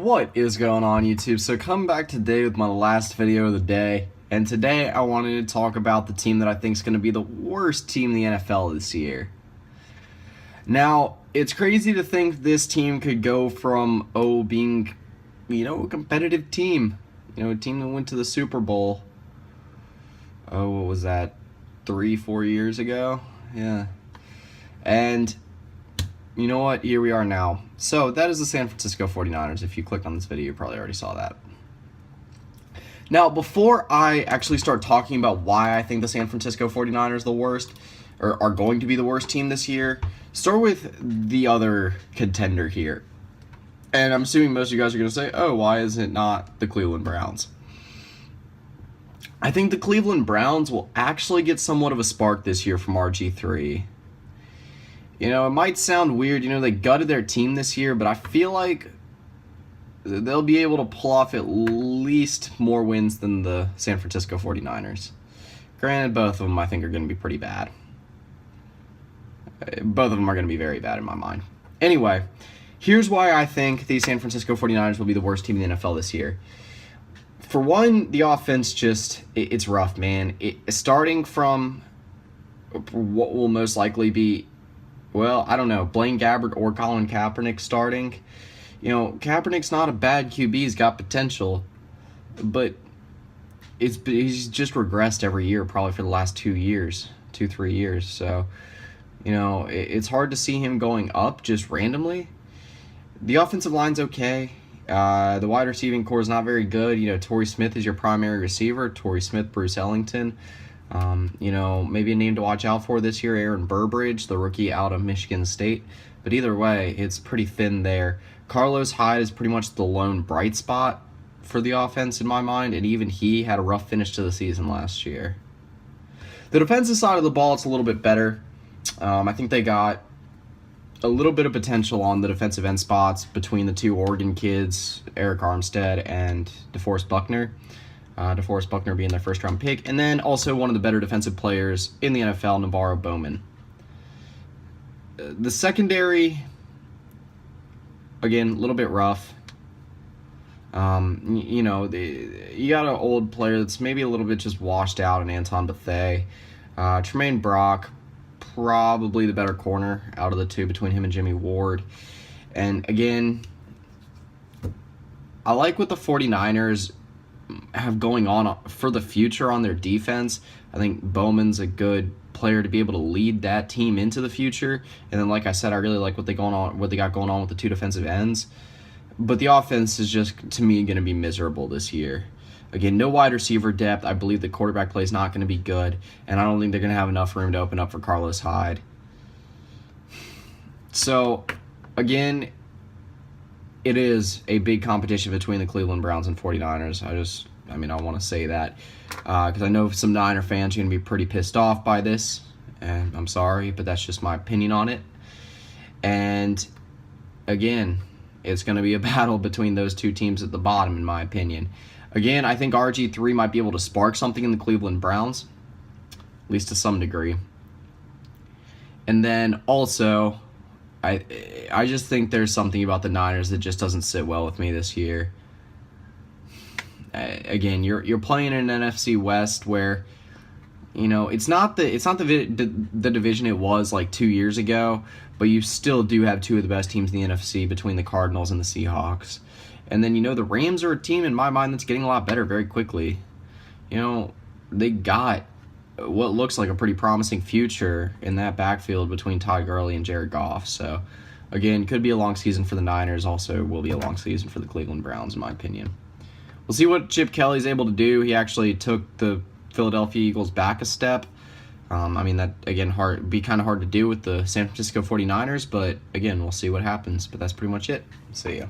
What is going on, YouTube? So come back today with my last video of the day, and today I wanted to talk about the team that I think is going to be the worst team in the NFL this year. Now, it's crazy to think this team could go from being, a competitive team, a team that went to the Super Bowl. What was that, 3-4 years ago? Yeah. And you know what? Here we are now. So that is the San Francisco 49ers. If you clicked on this video, you probably already saw that. Now, before I actually start talking about why I think the San Francisco 49ers the worst, or are going to be the worst team this year, start with the other contender here. And I'm assuming most of you guys are going to say, oh, why is it not the Cleveland Browns? I think the Cleveland Browns will actually get somewhat of a spark this year from RG3. It might sound weird, they gutted their team this year, but I feel like they'll be able to pull off at least more wins than the San Francisco 49ers. Granted, both of them I think are going to be pretty bad. Both of them are going to be very bad in my mind. Anyway, here's why I think the San Francisco 49ers will be the worst team in the NFL this year. For one, the offense it's rough, man. Starting from what will most likely be, well, I don't know, Blaine Gabbert or Colin Kaepernick starting. Kaepernick's not a bad QB. He's got potential. But he's just regressed every year, probably for the last 2-3 years. So, it's hard to see him going up just randomly. The offensive line's okay. The wide receiving core is not very good. Torrey Smith is your primary receiver. Torrey Smith, Bruce Ellington. Maybe a name to watch out for this year, Aaron Burbridge, the rookie out of Michigan State. But either way, it's pretty thin there. Carlos Hyde is pretty much the lone bright spot for the offense in my mind, and even he had a rough finish to the season last year. The defensive side of the ball, it's a little bit better. I think they got a little bit of potential on the defensive end spots between the two Oregon kids, Eric Armstead and DeForest Buckner. DeForest Buckner being their first-round pick, and then also one of the better defensive players in the NFL, Navarro Bowman. The secondary, again, a little bit rough. You got an old player that's maybe a little bit just washed out in Anton Bethea. Tremaine Brock, probably the better corner out of the two between him and Jimmy Ward. And again, I like what the 49ers have going on for the future on their defense. I think Bowman's a good player to be able to lead that team into the future. And then, like I said, I really like what they got going on with the two defensive ends. But the offense is just, to me, going to be miserable this year. Again, no wide receiver depth. I believe the quarterback play is not going to be good, and I don't think they're going to have enough room to open up for Carlos Hyde. So, again, it is a big competition between the Cleveland Browns and 49ers. I want to say that because I know some Niner fans are going to be pretty pissed off by this, and I'm sorry, but that's just my opinion on it. And, again, it's going to be a battle between those two teams at the bottom, in my opinion. Again, I think RG3 might be able to spark something in the Cleveland Browns, at least to some degree. And then also, I just think there's something about the Niners that just doesn't sit well with me this year. Again, you're playing in an NFC West where, it's not the division it was like 2 years ago, but you still do have two of the best teams in the NFC between the Cardinals and the Seahawks. And then, the Rams are a team, in my mind, that's getting a lot better very quickly. They got what looks like a pretty promising future in that backfield between Todd Gurley and Jared Goff. So, again, could be a long season for the Niners. Also will be a long season for the Cleveland Browns, in my opinion. We'll see what Chip Kelly's able to do. He actually took the Philadelphia Eagles back a step. That, again, be kind of hard to do with the San Francisco 49ers. But, again, we'll see what happens. But that's pretty much it. See ya.